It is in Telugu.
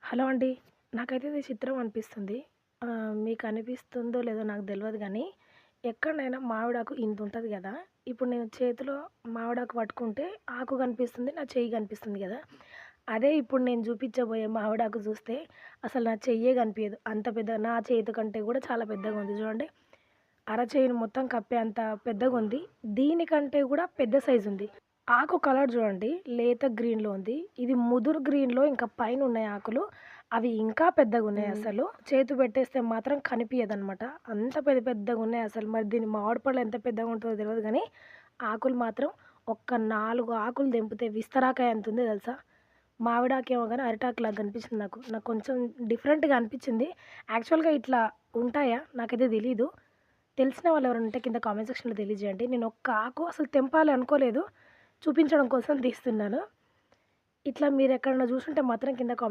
హలో అండి. నాకైతే ఇది చిత్రం అనిపిస్తుంది. మీకు అనిపిస్తుందో లేదో నాకు తెలవదు గానీ, ఎక్కడనైనా మామిడాకు ఇంతుంటది గదా! ఇప్పుడు నేను చేతిలో మామిడాకు పట్టుకుంటే ఆకు కనిపిస్తుంది. నా చెయ్యి కనిపిస్తుంది గదా! అదే ఇప్పుడు నేను చూపించబోయే మామిడాకు చూస్తే అసలు నా చెయ్యే కనిపియదు. అంత పెద్ద నా చేతి కంటే గూడా చాలా పెద్దగుంది చూడండి. అరచేయిని మొత్తం కప్పేంత పెద్దగుంది. దీనికంటే గూడా పెద్ద సైజుంది. ఆకు కలర్ జూడండి. లేత గ్రీన్‌లో ఉంది. ఇది ముదురు గ్రీన్‌లో ఇంకా పైనున్నాయి ఆకులు. అవి ఇంకా పెద్దగున్నాయసలు. చేతి పెట్టేస్తే మాత్రం కనిపియదనమాట. అంత పెద్ద పెద్దగున్నాయసలు. మరి దీని మామిడి పళ్ళు ఎంత పెద్దగుంటదో తెలవదు గానీ, ఆకులు మాత్రం ఒక్క 4 ఆకులు తెంపితే విస్తరాకాయ అంతుంది తెలుసా? మామిడాకేమో గానీ అరిటాకులాగా కనిపించింది నాకు. నాకు కొంచెం డిఫరెంట్‌గా అనిపిచ్చింది. యాక్చువల్‌గా ఇట్లా ఉంటాయా? నాకైతే తెలీదు. తెలిసిన వాళ్ళెవరైనా ఉంటే కింద కామెంట్ సెక్షన్‌లో తెలియజేయండి. నేను ఒక్క ఆకు అసలు తెంపాలి అనుకోలేదు. చూపించడం కోసం తీస్తున్నాను. ఇట్లా మీరెక్కడైనా జూసుంటే మాత్రం కింద కామెంట్